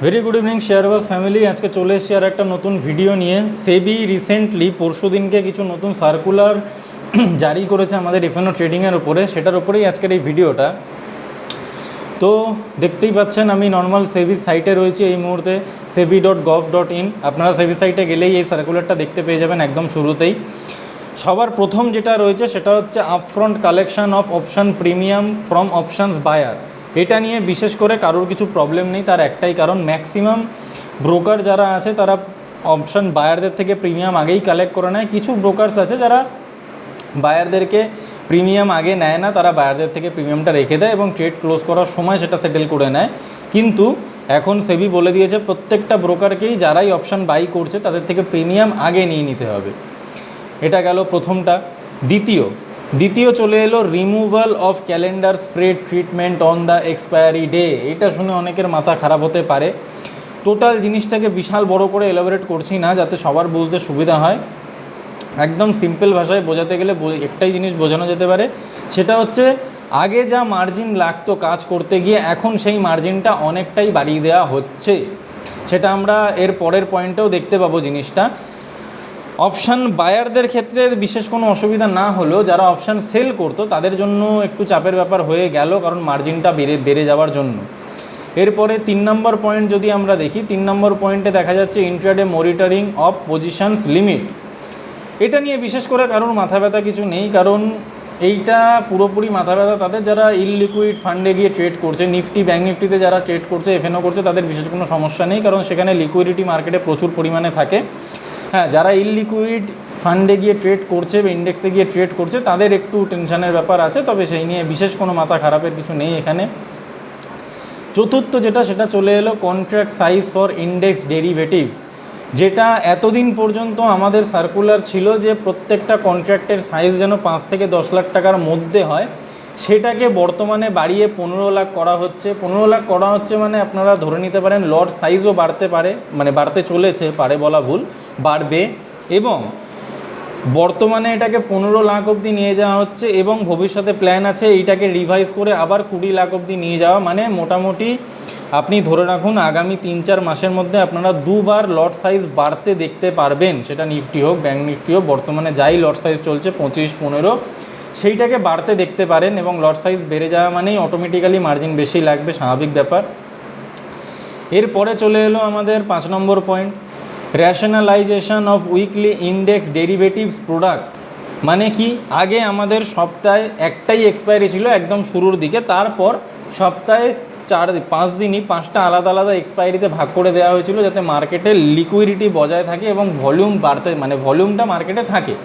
Very good evening শেয়ারবাজ family. আজকে চলে এসেছি আর একটা নতুন ভিডিও নিয়ে। সেবি রিসেন্টলি পরশুদিনকে কিছু নতুন সার্কুলার জারি করেছে আমাদের এফএনও ট্রেডিংয়ের উপরে, সেটার উপরেই আজকের এই ভিডিওটা। তো দেখতেই পাচ্ছেন আমি নর্মাল সেবি সাইটে রয়েছি এই মুহূর্তে, sebi.gov.in। আপনারা সেবি সাইটে গেলেই এই সার্কুলারটা দেখতে পেয়ে যাবেন একদম শুরুতেই। সবার প্রথম যেটা রয়েছে সেটা হচ্ছে upfront collection of option premium from options buyer. এটা নিয়ে বিশেষ করে কারোর কিছু প্রবলেম নেই, তার একটাই কারণ ম্যাক্সিমাম ব্রোকার যারা আছে তারা অপশান বায়ারদের থেকে প্রিমিয়াম আগেই কালেক্ট করে নেয়। কিছু ব্রোকার্স আছে যারা বায়ারদেরকে প্রিমিয়াম আগে নেয় না, তারা বায়ারদের থেকে প্রিমিয়ামটা রেখে দেয় এবং ট্রেড ক্লোজ করার সময় সেটা সেটেল করে নেয়। কিন্তু এখন সেবি বলে দিয়েছে প্রত্যেকটা ব্রোকারকেই যারাই অপশান বাই করছে তাদের থেকে প্রিমিয়াম আগে নিয়ে নিতে হবে। এটা গেল প্রথমটা। দ্বিতীয় চলে এলো removal of calendar spread treatment on the expiry day. এটা শুনে অনেকের মাথা খারাপ হতে পারে। টোটাল জিনিসটাকে বিশাল বড় করে এলাবোরেট করছি না, যাতে সবার বুঝতে সুবিধা হয়। একদম সিম্পল ভাষায় বোঝাতে গেলে একটাই জিনিস বোঝানো যেতে পারে, সেটা হচ্ছে আগে যা মার্জিন লাগতো কাজ করতে গিয়ে এখন সেই মার্জিনটা অনেকটাই বাড়িয়ে দেওয়া হচ্ছে। সেটা আমরা এর পরের পয়েন্টেও দেখতে পাবো জিনিসটা। অপশান বায়ারদের ক্ষেত্রে বিশেষ কোনো অসুবিধা না হলেও যারা অপশান সেল করতো তাদের জন্য একটু চাপের ব্যাপার হয়ে গেল, কারণ মার্জিনটা বেড়ে যাওয়ার জন্য। এরপরে 3 নম্বর পয়েন্ট যদি আমরা দেখি, 3 নম্বর পয়েন্টে দেখা যাচ্ছে intraday monitoring of positions limit. এটা নিয়ে বিশেষ করে কারোর মাথা ব্যথা কিছু নেই, কারণ এইটা পুরোপুরি মাথা ব্যথা তাদের যারা ইললিকুইড ফান্ডে গিয়ে ট্রেড করছে। নিফটি, ব্যাঙ্ক নিফটিতে যারা ট্রেড করছে, এফএনও করছে, তাদের বিশেষ কোনো সমস্যা নেই, কারণ সেখানে লিকুইডিটি মার্কেটে প্রচুর পরিমাণে থাকে। হ্যাঁ, যারা ইললিকুইড ফান্ডে গিয়ে ট্রেড করছে বা ইন্ডেক্সে গিয়ে ট্রেড করছে তাদের একটু টেনশনের ব্যাপার আছে, তবে সেই নিয়ে বিশেষ কোনো মাথা খারাপের কিছু নেই এখানে। চতুর্থ সেটা চলে এলো contract size for index derivatives. যেটা এতদিন পর্যন্ত আমাদের সার্কুলার ছিল যে প্রত্যেকটা কন্ট্রাক্টের সাইজ যেন 5 থেকে 10 লাখ টাকার মধ্যে হয়, সেটাকে বর্তমানে বাড়িয়ে 15 লাখ করা হচ্ছে। 15 লাখ করা হচ্ছে মানে আপনারা ধরে নিতে পারেন লট সাইজও বাড়তে পারে, মানে বাড়তে চলেছে, পারে বলা ভুল, বাড়বে। এবং বর্তমানে এটাকে 15 লাখ অবধি নিয়ে যাওয়া হচ্ছে এবং ভবিষ্যতে প্ল্যান আছে এইটাকে রিভাইজ করে আবার 20 লাখ অবধি নিয়ে যাওয়া। মানে মোটামুটি আপনি ধরে রাখুন আগামী 3-4 মাসের মধ্যে আপনারা দুবার লট সাইজ বাড়তে দেখতে পারবেন। সেটা নিফটি হোক, ব্যাঙ্ক নিফটি হোক, বর্তমানে যাই লট সাইজ চলছে 25-15, সেইটাকে বাড়তে দেখতে পারেন। এবং লট সাইজ বেড়ে যাওয়া মানেই অটোমেটিক্যালি মার্জিন বেশি লাগবে, স্বাভাবিক ব্যাপার। এরপরে চলে এলো আমাদের 5 number point, rationalisation of weekly index derivatives product. মানে কি, আগে আমাদের সপ্তাহে একটাই এক্সপায়ারি ছিল একদম শুরুর দিকে, তারপর সপ্তাহে 4-5 দিনই 5টা আলাদা আলাদা এক্সপায়ারিতে ভাগ করে দেওয়া হয়েছিল, যাতে মার্কেটে লিকুইডিটি বজায় থাকে এবং ভলিউম বাড়তে, মানে ভলিউমটা মার্কেটে থাকে।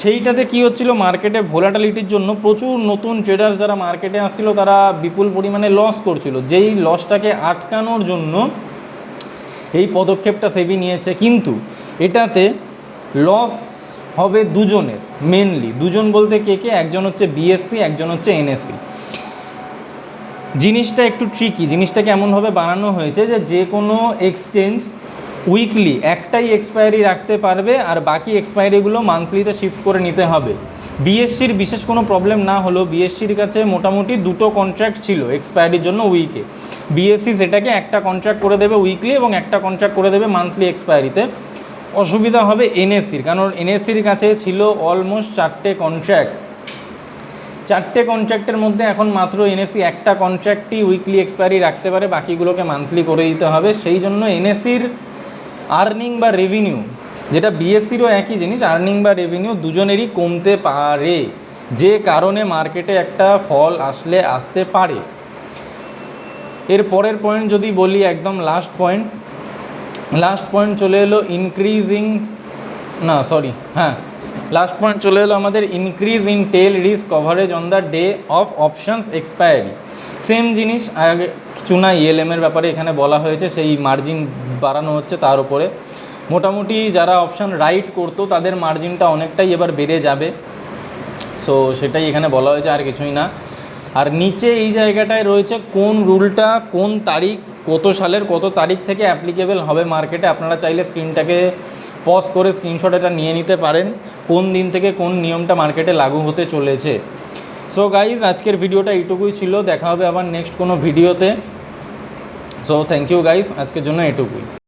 সেইটাতে কি হচ্ছিল, মার্কেটে ভোলাটিলিটির জন্য প্রচুর নতুন ট্রেডার্স যারা মার্কেটে আসছিল তারা বিপুল পরিমাণে লস করছিল। যেই লসটাকে আটকানোর জন্য এই পদক্ষেপটা সেবি নিয়েছে। কিন্তু এটাতে লস হবে দুজনের, মেনলি দুজন বলতে কে, একজন হচ্ছে বিএসসি, একজন হচ্ছে এনএসসি। জিনিসটা একটু ট্রিকি, জিনিসটাকে এমনভাবে বানানো হয়েছে যে কোনো এক্সচেঞ্জ উইকলি একটাই এক্সপায়ারি রাখতে পারবে আর বাকি এক্সপায়ারিগুলো মান্থলিতে শিফট করে নিতে হবে। বিএসসির বিশেষ কোনো প্রবলেম না হলেও বিএসসির কাছে মোটামুটি 2টো কন্ট্রাক্ট ছিল এক্সপায়ারির জন্য উইকে। বিএসসি সেটাকে একটা কন্ট্রাক্ট করে দেবে উইকলি এবং একটা কন্ট্রাক্ট করে দেবে মান্থলি এক্সপায়ারিতে। অসুবিধা হবে এনএসসির, কারণ এনএসসির কাছে ছিল অলমোস্ট 4টে কন্ট্রাক্ট। 4টে কন্ট্রাক্টের মধ্যে এখন মাত্র এনএসসি একটা কন্ট্রাক্টই উইকলি এক্সপায়ারি রাখতে পারে, বাকিগুলোকে মান্থলি করে দিতে হবে। সেই জন্য এনএসসির আর্নিং বা রেভিনিউ, যেটা বিএসসিরও একই জিনিস, আর্নিং বা রেভিনিউ দুজনেরই কমতে পারে, যে কারণে মার্কেটে একটা ফল আসতে পারে। এর পরের পয়েন্ট যদি বলি, একদম লাস্ট পয়েন্ট চলে এলো লাস্ট পয়েন্ট চলে এলো আমাদের increase in tail risk coverage on the day of options expiry. Same জিনিস, আগে কিছু না, ইএলএমের ব্যাপারে এখানে বলা হয়েছে, সেই মার্জিন বাড়ানো হচ্ছে। তার উপরে মোটামুটি যারা অপশান রাইট করতো তাদের মার্জিনটা অনেকটাই এবার বেড়ে যাবে। সো সেটাই এখানে বলা হয়েছে, আর কিছুই না। আর নিচে এই জায়গাটায় রয়েছে কোন রুলটা কোন তারিখ, কত সালের কত তারিখ থেকে অ্যাপ্লিকেবল হবে মার্কেটে। আপনারা চাইলে স্ক্রিনটাকে পজ করে স্ক্রিনশট এটা নিয়ে নিতে পারেন, কোন দিন থেকে কোন নিয়মটা মার্কেটে লাগু হতে চলেছে। সো গাইজ, আজকের ভিডিওটা এইটুকুই ছিল। দেখা হবে আবার নেক্সট কোনো ভিডিওতে। সো থ্যাংক ইউ গাইস, আজকের জন্য এটুকুই।